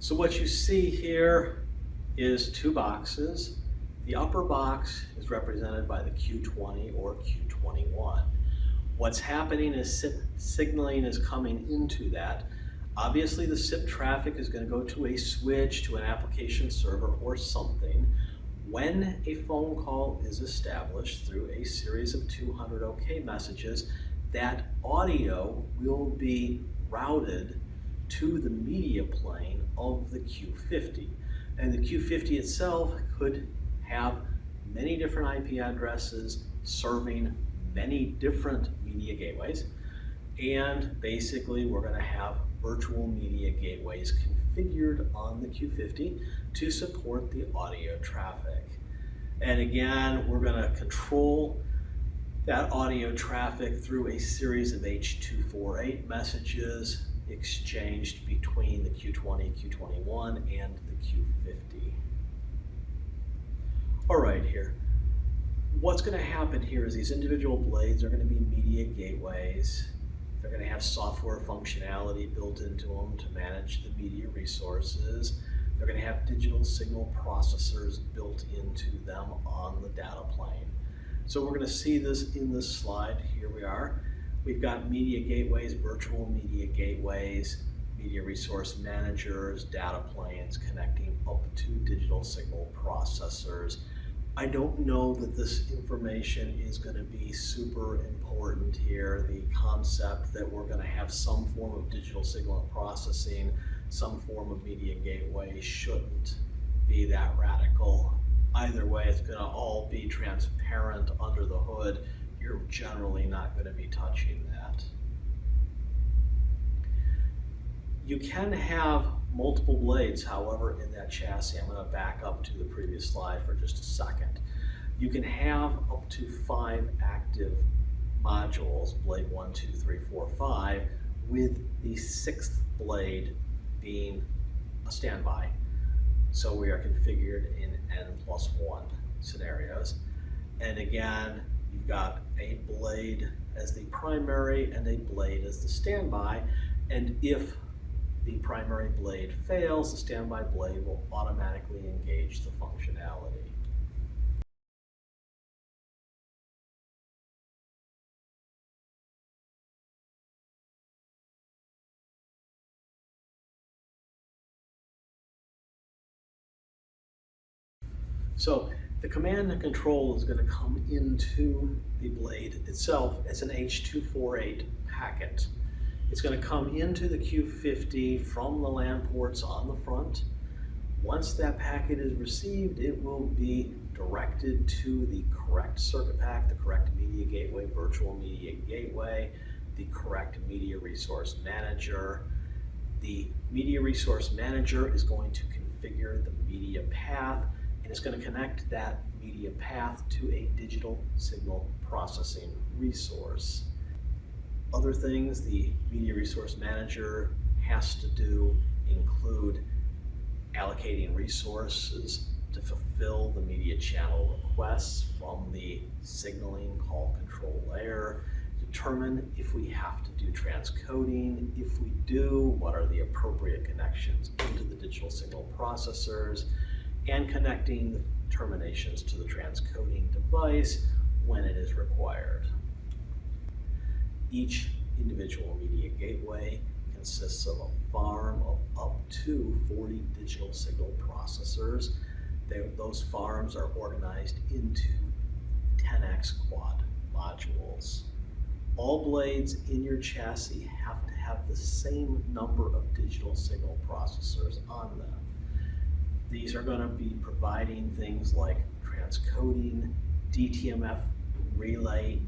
So what you see here is two boxes. The upper box is represented by the Q20 or Q21. What's happening is SIP signaling is coming into that. Obviously the SIP traffic is going to go to a switch, to an application server or something. When a phone call is established through a series of 200 OK messages, that audio will be routed to the media plane of the Q50. And the Q50 itself could have many different IP addresses serving many different media gateways. And basically we're going to have virtual media gateways configured on the Q50 to support the audio traffic. And again, we're going to control that audio traffic through a series of H.248 messages exchanged between the Q20, Q21, and the Q50. All right, here. What's going to happen here is these individual blades are going to be media gateways. They're going to have software functionality built into them to manage the media resources. They're going to have digital signal processors built into them on the data plane. So we're going to see this in this slide. Here we are. We've got media gateways, virtual media gateways, media resource managers, data planes connecting up to digital signal processors. I don't know that this information is going to be super important here. The concept that we're going to have some form of digital signal processing, some form of media gateway shouldn't be that radical. Either way, it's going to all be transparent under the hood. You're generally not going to be touching that. You can have multiple blades, however, in that chassis. I'm going to back up to the previous slide for just a second. You can have up to 5 active modules, blade 1, 2, 3, 4, 5, with the 6th blade being a standby. So we are configured in N+1 scenarios. And again, you've got a blade as the primary and a blade as the standby. And if the primary blade fails, the standby blade will automatically engage the functionality. So the command and control is going to come into the blade itself as an H.248 packet. It's going to come into the Q50 from the LAN ports on the front. Once that packet is received, it will be directed to the correct circuit pack, the correct media gateway, virtual media gateway, the correct media resource manager. The media resource manager is going to configure the media path, and it's going to connect that media path to a digital signal processing resource. Other things the media resource manager has to do include allocating resources to fulfill the media channel requests from the signaling call control layer, determine if we have to do transcoding. If we do, what are the appropriate connections into the digital signal processors, and connecting the terminations to the transcoding device when it is required. Each individual media gateway consists of a farm of up to 40 digital signal processors. Those farms are organized into 10x quad modules. All blades in your chassis have to have the same number of digital signal processors on them. These are going to be providing things like transcoding, DTMF relay,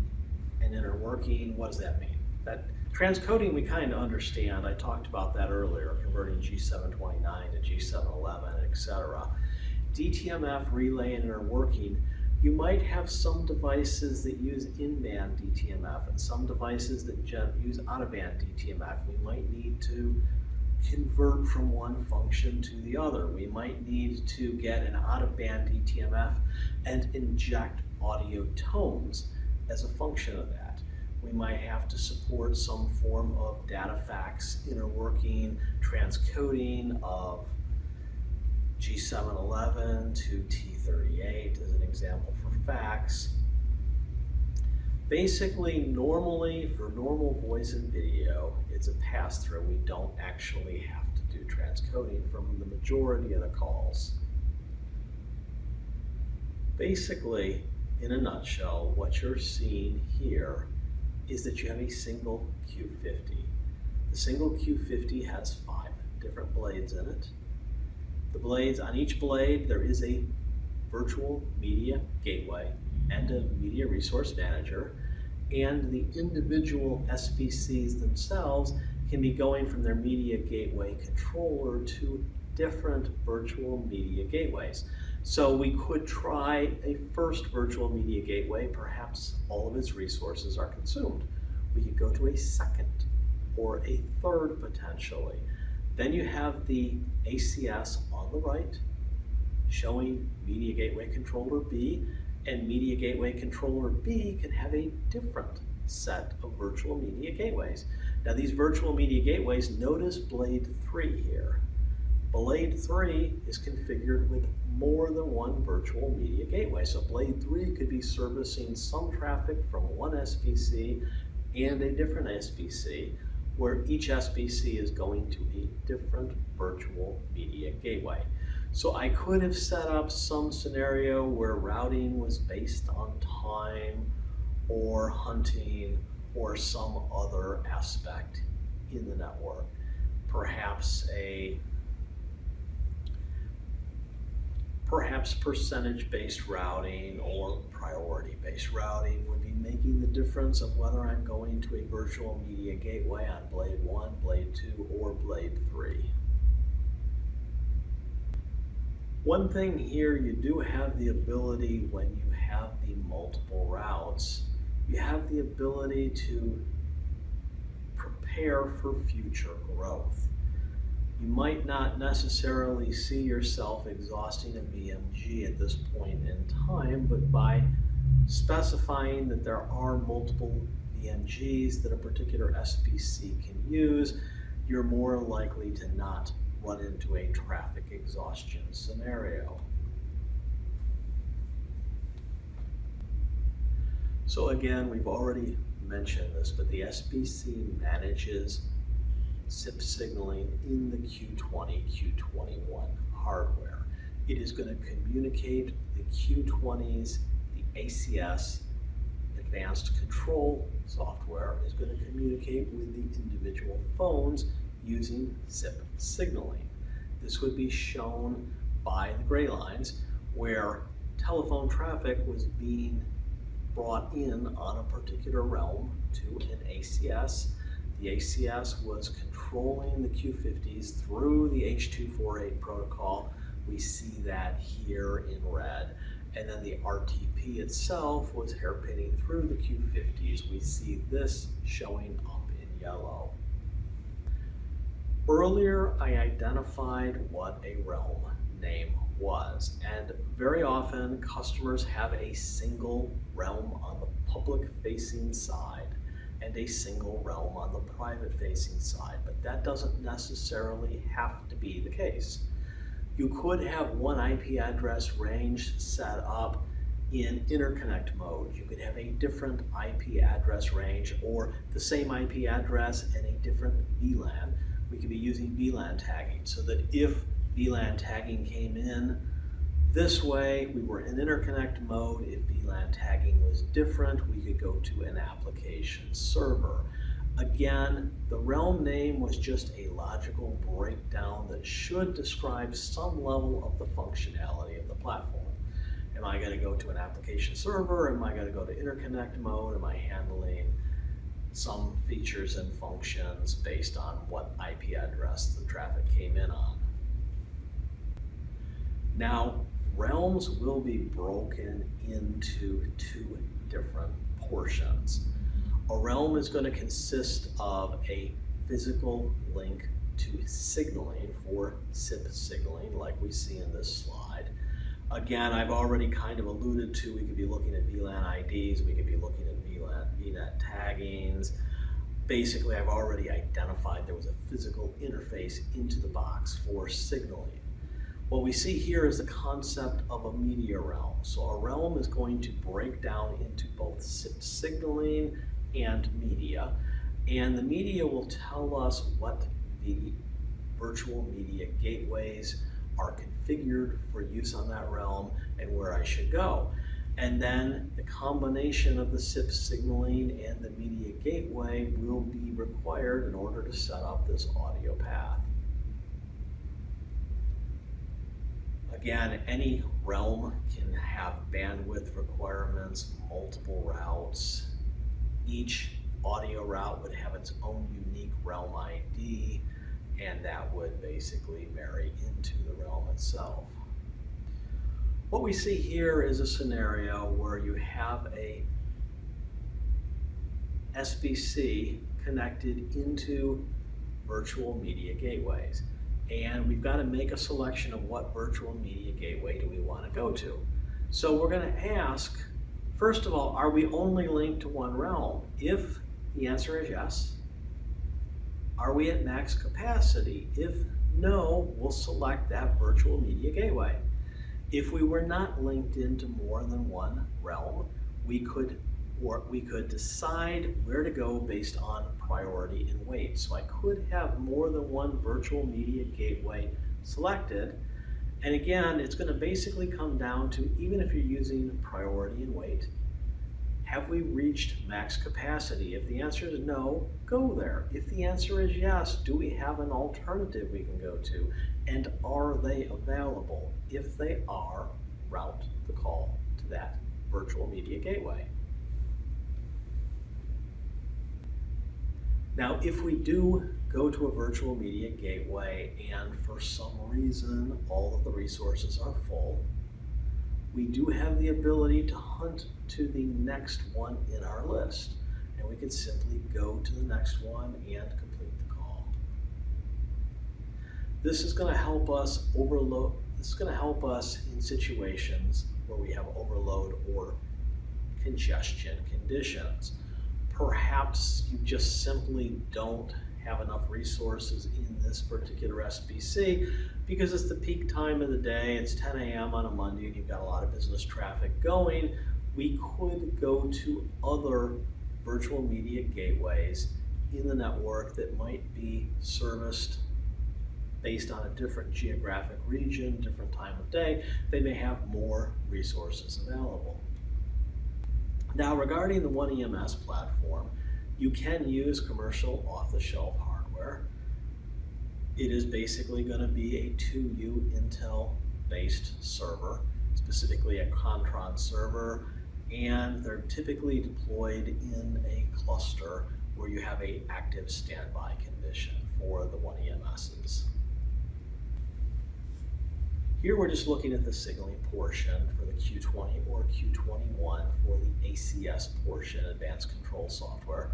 and inner working. What does that mean? That transcoding we kind of understand. I talked about that earlier, converting G729 to G711, etc. DTMF relay and inner working, you might have some devices that use in-band DTMF and some devices that use out-of-band DTMF. We might need to convert from one function to the other. We might need to get an out-of-band DTMF and inject audio tones as a function of that. We might have to support some form of data fax inner working, transcoding of G711 to T38 as an example for fax. Basically, normally for normal voice and video, it's a pass-through. We don't actually have to do transcoding from the majority of the calls. Basically, in a nutshell, what you're seeing here is that you have a single Q50. The single Q50 has 5 different blades in it. The blades, on each blade, there is a virtual media gateway and a media resource manager, and the individual SBCs themselves can be going from their media gateway controller to different virtual media gateways. So we could try a first virtual media gateway, perhaps all of its resources are consumed. We could go to a second or a third potentially. Then you have the ACS on the right showing Media Gateway Controller B, and Media Gateway Controller B can have a different set of virtual media gateways. Now these virtual media gateways, notice blade 3 here. Blade 3 is configured with more than one virtual media gateway. So blade 3 could be servicing some traffic from one SBC and a different SBC, where each SBC is going to a different virtual media gateway. So I could have set up some scenario where routing was based on time or hunting or some other aspect in the network. Perhaps percentage-based routing or priority-based routing would be making the difference of whether I'm going to a virtual media gateway on blade 1, blade 2, or blade 3. One thing here, you do have the ability when you have the multiple routes, you have the ability to prepare for future growth. You might not necessarily see yourself exhausting a BMG at this point in time, but by specifying that there are multiple BMGs that a particular SBC can use, you're more likely to not run into a traffic exhaustion scenario. So again, we've already mentioned this, but the SBC manages SIP signaling in the Q20, Q21 hardware. It is going to communicate the Q20s, the ACS, advanced control software is going to communicate with the individual phones using SIP signaling. This would be shown by the gray lines where telephone traffic was being brought in on a particular realm to an ACS. The ACS was controlling the Q50s through the H.248 protocol. We see that here in red. And then the RTP itself was hairpinning through the Q50s. We see this showing up in yellow. Earlier, I identified what a realm name was, and very often customers have a single realm on the public-facing side and a single realm on the private-facing side, but that doesn't necessarily have to be the case. You could have one IP address range set up in interconnect mode. You could have a different IP address range or the same IP address and a different VLAN. We could be using VLAN tagging so that if VLAN tagging came in this way, we were in interconnect mode. If VLAN tagging was different, we could go to an application server. Again, the realm name was just a logical breakdown that should describe some level of the functionality of the platform. Am I going to go to an application server? Am I going to go to interconnect mode? Am I handling some features and functions based on what IP address the traffic came in on? Now, realms will be broken into two different portions. A realm is going to consist of a physical link to signaling for SIP signaling, like we see in this slide. Again, I've already kind of alluded to, we could be looking at VLAN IDs, we could be looking at VNet taggings. Basically, I've already identified there was a physical interface into the box for signaling. What we see here is the concept of a media realm. So a realm is going to break down into both signaling and media. And the media will tell us what the virtual media gateways are configured for use on that realm and where I should go. And then the combination of the SIP signaling and the media gateway will be required in order to set up this audio path. Again, any realm can have bandwidth requirements, multiple routes. Each audio route would have its own unique realm ID, and that would basically marry into the realm itself. What we see here is a scenario where you have a SBC connected into virtual media gateways. And we've got to make a selection of what virtual media gateway do we want to go to. So we're going to ask, first of all, are we only linked to one realm? If the answer is yes, are we at max capacity? If no, we'll select that virtual media gateway. If we were not linked into more than one realm, we could decide where to go based on priority and weight. So I could have more than one virtual media gateway selected. And again, it's going to basically come down to, even if you're using priority and weight, have we reached max capacity? If the answer is no, go there. If the answer is yes, do we have an alternative we can go to? And are they available? If they are, route the call to that virtual media gateway. Now, if we do go to a virtual media gateway and for some reason all of the resources are full, we do have the ability to hunt to the next one in our list. And we can simply go to the next one and complete the call. This is going to help us overload. This is going to help us in situations where we have overload or congestion conditions. Perhaps you just simply don't have enough resources in this particular SBC because it's the peak time of the day, it's 10 a.m. on a Monday and you've got a lot of business traffic going. We could go to other virtual media gateways in the network that might be serviced based on a different geographic region, different time of day. They may have more resources available. Now, regarding the One EMS platform, you can use commercial off-the-shelf hardware. It is basically going to be a 2U Intel-based server, specifically a Contron server, and they're typically deployed in a cluster where you have an active standby condition for the One EMSs. Here we're just looking at the signaling portion for the Q20 or Q21 for the ACS portion, Advanced Control Software.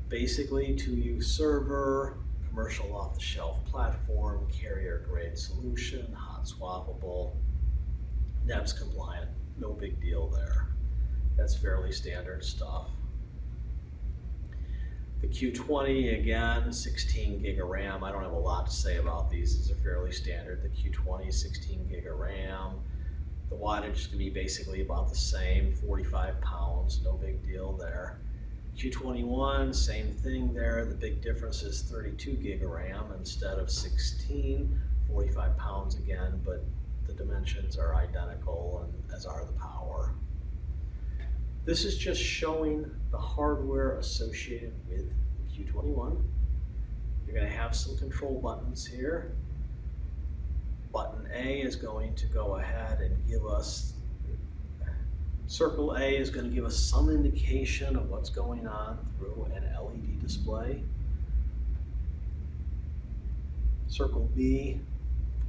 Basically, 2U server, commercial off-the-shelf platform, carrier-grade solution, hot swappable, NEBS compliant, no big deal there. That's fairly standard stuff. The Q20, again, 16 gig of RAM. I don't have a lot to say about these. These are fairly standard. The Q20, 16 gig of RAM. The wattage is going to be basically about the same, 45 pounds, no big deal there. Q21, same thing there. The big difference is 32 gig of RAM instead of 16, 45 pounds again, but the dimensions are identical, and as are the power. This is just showing the hardware associated with Q21. You're going to have some control buttons here. Button A is going to go ahead and give us, circle A is going to give us some indication of what's going on through an LED display. Circle B,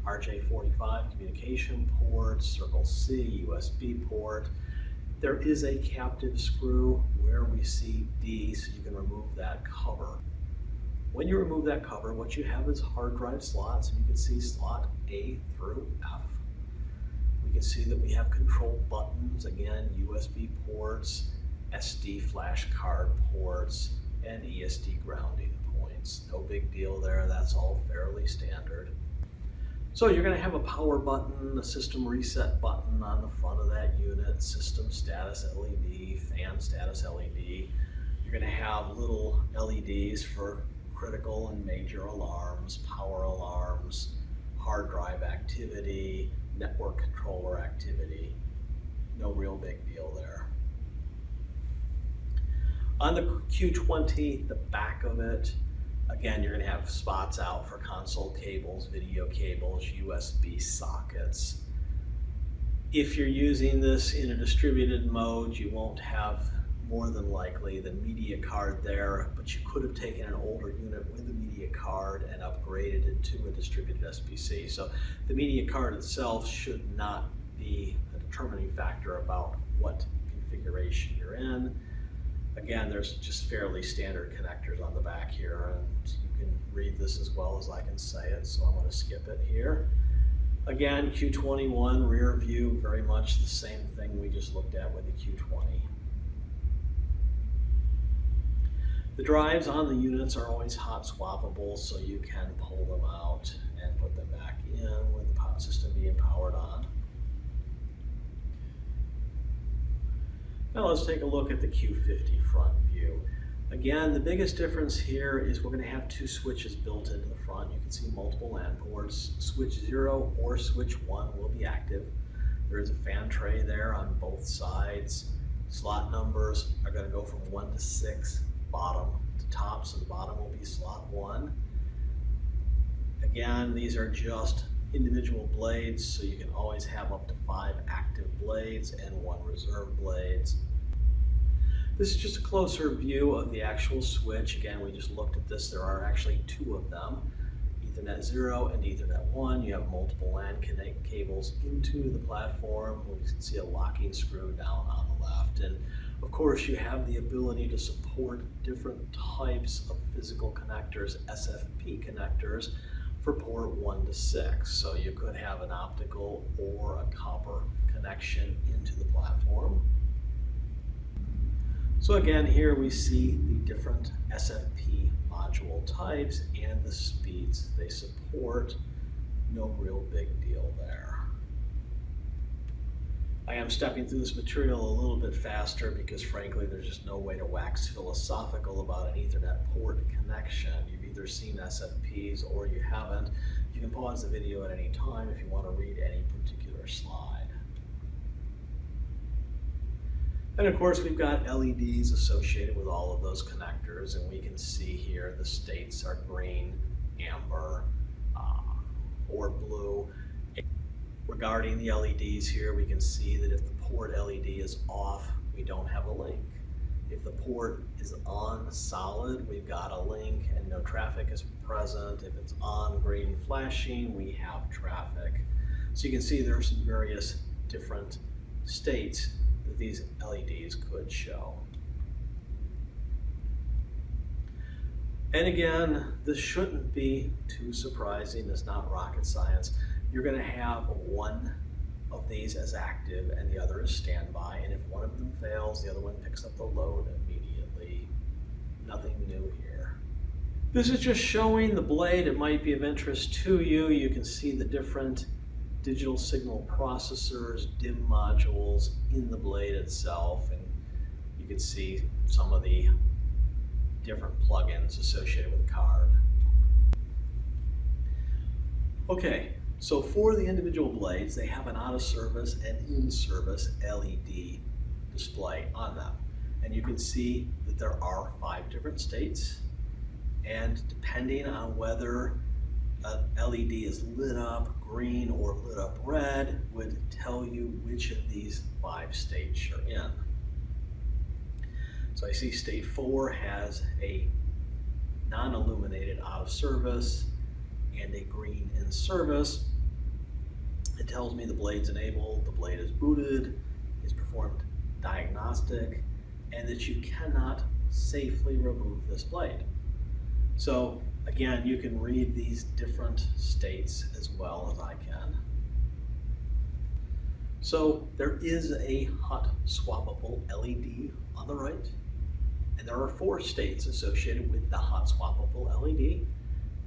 RJ45 communication port, circle C, USB port. There is a captive screw where we see D, so you can remove that cover. When you remove that cover, what you have is hard drive slots, and you can see slot A through F. We can see that we have control buttons, again, USB ports, SD flash card ports, and ESD grounding points. No big deal there, that's all fairly standard. So you're going to have a power button, a system reset button on the front of that unit, system status LED, fan status LED. You're going to have little LEDs for critical and major alarms, power alarms, hard drive activity, network controller activity. No real big deal there. On the Q20, the back of it, again, you're going to have spots out for console cables, video cables, USB sockets. If you're using this in a distributed mode, you won't have more than likely the media card there, but you could have taken an older unit with a media card and upgraded it to a distributed SBC. So the media card itself should not be a determining factor about what configuration you're in. Again, there's just fairly standard connectors on the back here, and you can read this as well as I can say it, so I'm going to skip it here. Again, Q21 rear view, very much the same thing we just looked at with the Q20. The drives on the units are always hot swappable, so you can pull them out and put them back in with the power system being powered on. Now let's take a look at the Q50 front view. Again, the biggest difference here is we're going to have two switches built into the front. You can see multiple LAN ports. Switch 0 or switch 1 will be active. There is a fan tray there on both sides. Slot numbers are going to go from 1 to 6, bottom to top, so the bottom will be slot 1. Again, these are just individual blades, so you can always have up to 5 active blades and 1 reserve blades. This is just a closer view of the actual switch. Again, we just looked at this. There are actually 2 of them, Ethernet 0 and Ethernet 1. You have multiple LAN connect cables into the platform. We can see a locking screw down on the left. And of course, you have the ability to support different types of physical connectors, SFP connectors, for port 1 to 6. So you could have an optical or a copper connection into the platform. So again, here we see the different SFP module types and the speeds they support. No real big deal there. I am stepping through this material a little bit faster because frankly there's just no way to wax philosophical about an Ethernet port connection. You've either seen SFPs or you haven't. You can pause the video at any time if you want to read any particular slide. And of course we've got LEDs associated with all of those connectors, and we can see here the states are green, amber, or blue. Regarding the LEDs here, we can see that if the port LED is off, we don't have a link. If the port is on solid, we've got a link and no traffic is present. If it's on green flashing, we have traffic. So you can see there are some various different states that these LEDs could show. And again, this shouldn't be too surprising. It's not rocket science. You're going to have one of these as active and the other is standby, and if one of them fails, the other one picks up the load immediately. Nothing new here. This is just showing the blade. It might be of interest to you. You can see the different digital signal processors, DIMM modules in the blade itself, and you can see some of the different plugins associated with the card. Okay. So for the individual blades, they have an out of service and in service LED display on them. And you can see that there are 5 different states. And depending on whether an LED is lit up green or lit up red, would tell you which of these 5 states you're in. So I see state 4 has a non-illuminated out of service and a green in service. It tells me the blade's enabled, the blade is booted, it's performed diagnostic, and that you cannot safely remove this blade. So again, you can read these different states as well as I can. So there is a hot swappable LED on the right, and there are 4 states associated with the hot swappable LED.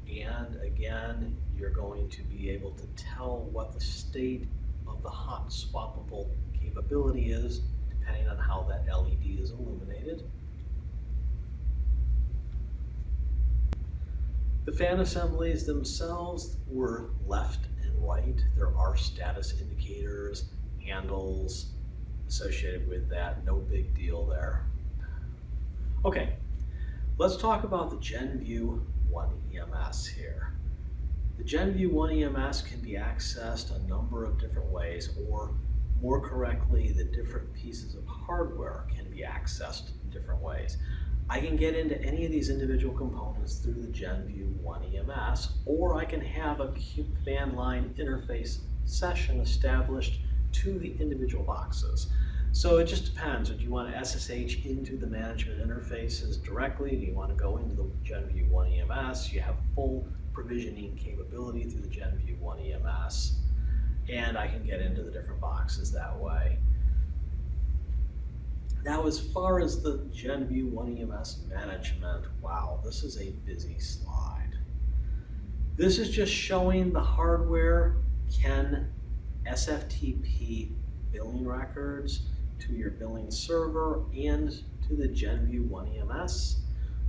And again, you're going to be able to tell what the state of the hot swappable capability is depending on how that LED is illuminated. The fan assemblies themselves were left and right. There are status indicators, handles associated with that. No big deal there. Okay, let's talk about the Genview-One EMS here. The Genview-One EMS can be accessed a number of different ways, or more correctly, the different pieces of hardware can be accessed in different ways. I can get into any of these individual components through the Genview-One EMS, or I can have a command line interface session established to the individual boxes. So it just depends. Do you want to SSH into the management interfaces directly? Do you want to go into the Genview-One EMS? You have full provisioning capability through the Genview-One EMS, and I can get into the different boxes that way. Now, as far as the Genview-One EMS management, wow, this is a busy slide. This is just showing the hardware can SFTP billing records to your billing server and to the Genview-One EMS.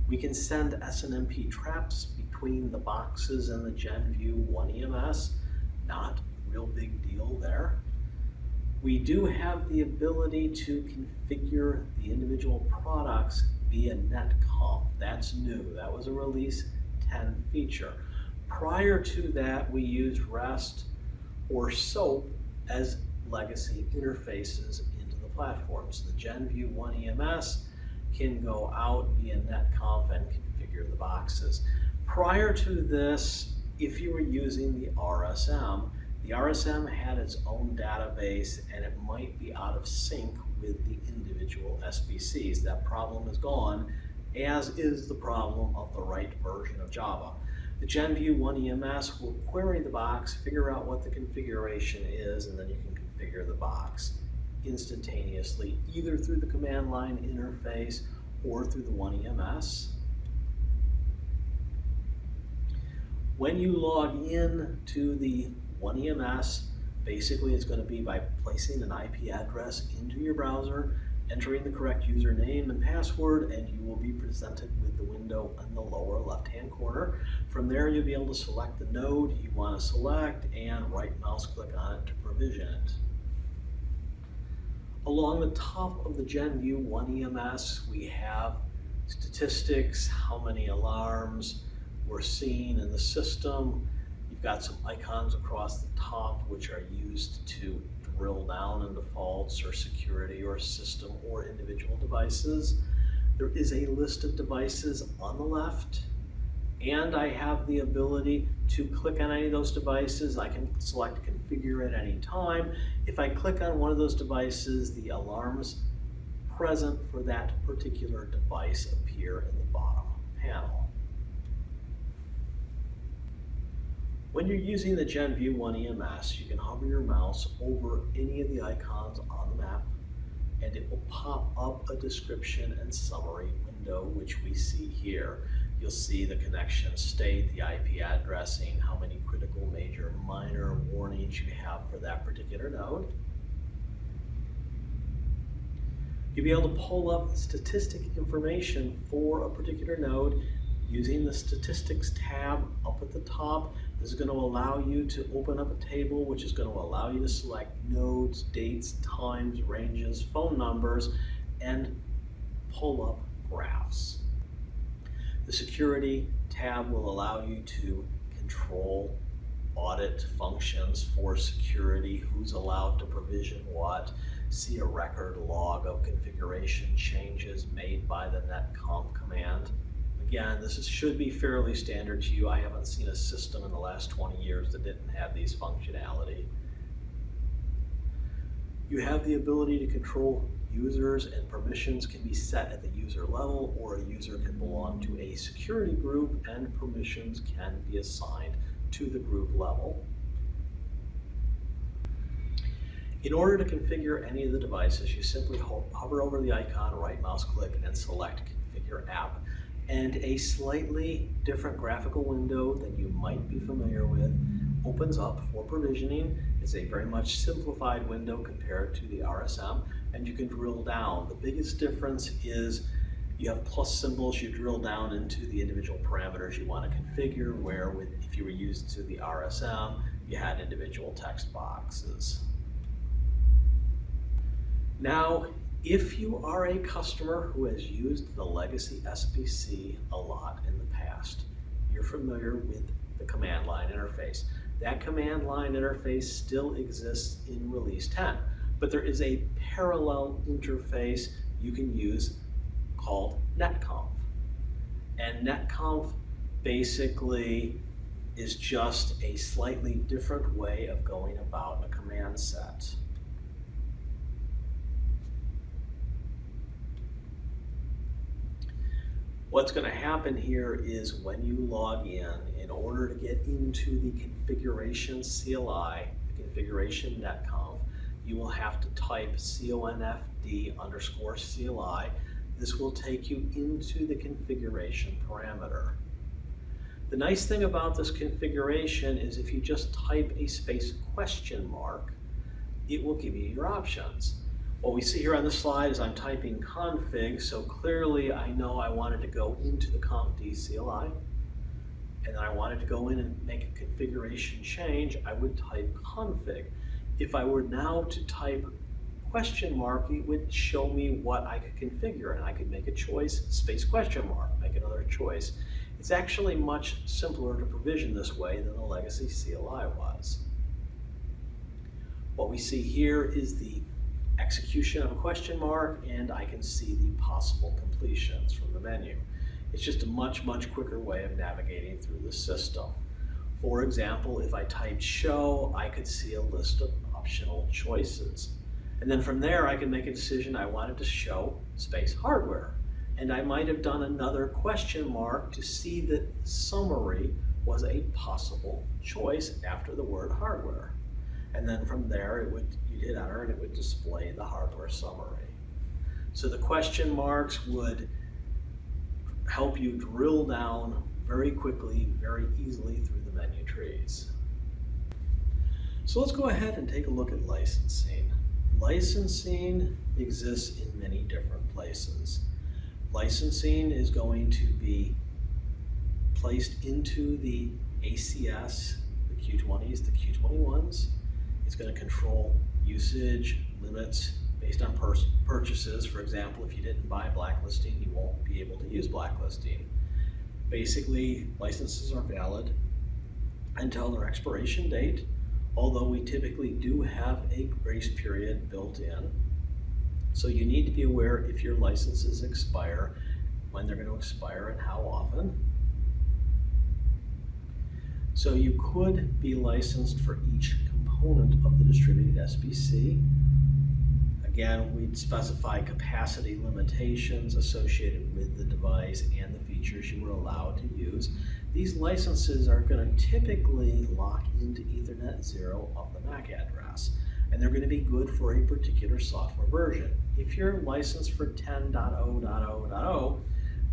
We can send SNMP traps between the boxes and the Genview-One EMS. Not a real big deal there. We do have the ability to configure the individual products via netconf. That's new. That was a release 10 feature. Prior to that, we used REST or SOAP as legacy interfaces into the platforms. The Genview-One EMS can go out via netconf and configure the boxes. Prior to this, if you were using the RSM had its own database and it might be out of sync with the individual SBCs. That problem is gone, as is the problem of the right version of Java. The Genview-One EMS will query the box, figure out what the configuration is, and then you can configure the box instantaneously, either through the command line interface or through the One EMS. When you log in to the One EMS, basically it's going to be by placing an IP address into your browser, entering the correct username and password, and you will be presented with the window in the lower left-hand corner. From there, you'll be able to select the node you want to select and right mouse click on it to provision it. Along the top of the Genview-One EMS, we have statistics, how many alarms we're seeing in the system. You've got some icons across the top which are used to drill down into faults or security or system or individual devices. There is a list of devices on the left, and I have the ability to click on any of those devices. I can select configure at any time. If I click on one of those devices, the alarms present for that particular device appear in the bottom panel. When you're using the Genview-One EMS, you can hover your mouse over any of the icons on the map, and it will pop up a description and summary window, which we see here. You'll see the connection state, the IP addressing, how many critical, major, minor warnings you have for that particular node. You'll be able to pull up statistic information for a particular node using the Statistics tab up at the top. This is going to allow you to open up a table, which is going to allow you to select nodes, dates, times, ranges, phone numbers, and pull up graphs. The Security tab will allow you to control audit functions for security, who's allowed to provision what, see a record log of configuration changes made by the netconf command. Again, this should be fairly standard to you. I haven't seen a system in the last 20 years that didn't have these functionality. You have the ability to control users, and permissions can be set at the user level, or a user can belong to a security group and permissions can be assigned to the group level. In order to configure any of the devices, you simply hover over the icon, right mouse click, and select Configure App. and a slightly different graphical window than you might be familiar with opens up for provisioning. It's a very much simplified window compared to the RSM, and you can drill down. The biggest difference is you have plus symbols. You drill down into the individual parameters you want to configure, where if you were used to the RSM, you had individual text boxes. Now, if you are a customer who has used the legacy SBC a lot in the past, you're familiar with the command line interface. That command line interface still exists in Release 10, but there is a parallel interface you can use called netconf. And netconf basically is just a slightly different way of going about a command set. What's going to happen here is when you log in order to get into the configuration CLI, the configuration netconf, you will have to type confd_CLI. This will take you into the configuration parameter. The nice thing about this configuration is if you just type a space question mark, it will give you your options. What we see here on this slide is I'm typing config, so clearly I know I wanted to go into the confd CLI, and then I wanted to go in and make a configuration change. I would type config. If I were now to type question mark, it would show me what I could configure, and I could make a choice, space question mark, make another choice. It's actually much simpler to provision this way than the legacy CLI was. What we see here is the execution of a question mark, and I can see the possible completions from the menu. It's just a much quicker way of navigating through the system. For example, if I typed show, I could see a list of optional choices. And then from there, I can make a decision I wanted to show space hardware. And I might have done another question mark to see that summary was a possible choice after the word hardware. And then from there, you'd hit enter and it would display the hardware summary. So the question marks would help you drill down very quickly, very easily through the menu trees. So let's go ahead and take a look at licensing. Licensing exists in many different places. Licensing is going to be placed into the ACS, the Q20s, the Q21s. It's going to control usage, limits based on purchases. For example, if you didn't buy blacklisting, you won't be able to use blacklisting. Basically, licenses are valid until their expiration date, although we typically do have a grace period built in. So you need to be aware if your licenses expire, when they're going to expire and how often. So you could be licensed for each component of the distributed SBC. Again, we'd specify capacity limitations associated with the device and the features you were allowed to use. These licenses are going to typically lock into Ethernet 0 of the MAC address, and they're going to be good for a particular software version. If you're licensed for 10.0.0.0,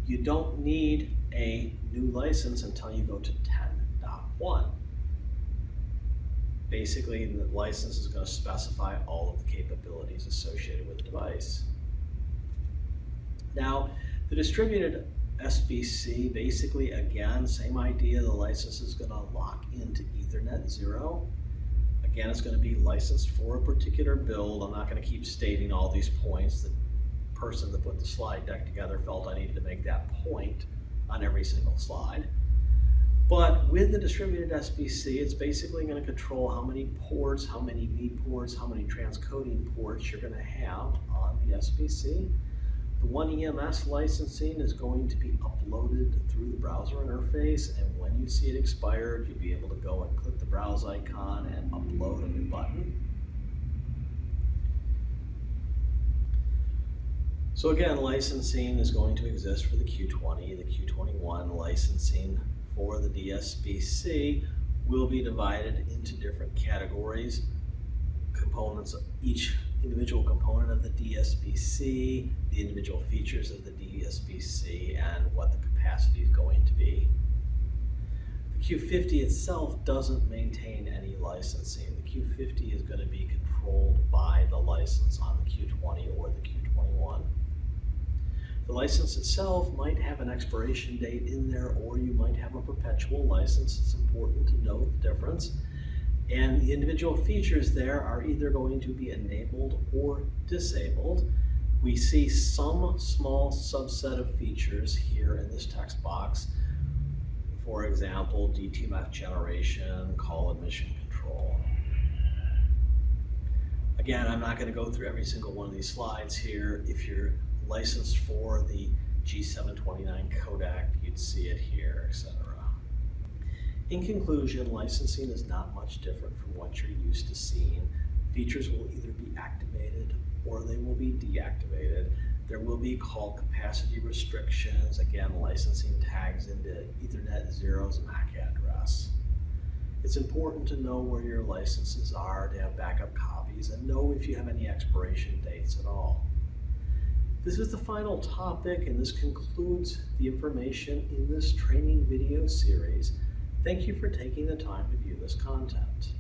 you don't need a new license until you go to 10.1. Basically, the license is going to specify all of the capabilities associated with the device. Now, the distributed SBC, basically, again, same idea. The license is going to lock into Ethernet 0. Again, it's going to be licensed for a particular build. I'm not going to keep stating all these points. The person that put the slide deck together felt I needed to make that point on every single slide. But with the distributed SBC, it's basically going to control how many ports, how many V ports, how many transcoding ports you're going to have on the SBC. The One EMS licensing is going to be uploaded through the browser interface, and when you see it expired, you'll be able to go and click the browse icon and upload a new button. So again, licensing is going to exist for the Q20, the Q21. Licensing for the D-SBC will be divided into different categories. Components, each individual component of the D-SBC, the individual features of the D-SBC, and what the capacity Q50 itself doesn't maintain any licensing. The Q50 is going to be controlled by the license on the Q20 or the Q21. The license itself might have an expiration date in there, or you might have a perpetual license. It's important to know the difference. And the individual features there are either going to be enabled or disabled. We see some small subset of features here in this text box. For example, DTMF generation, call admission control. Again, I'm not going to go through every single one of these slides here. If you're licensed for the G729 codec, you'd see it here, etc. In conclusion, licensing is not much different from what you're used to seeing. Features will either be activated or they will be deactivated. There will be call capacity restrictions, again, licensing tags into Ethernet 0's MAC address. It's important to know where your licenses are, to have backup copies, and know if you have any expiration dates at all. This is the final topic, and this concludes the information in this training video series. Thank you for taking the time to view this content.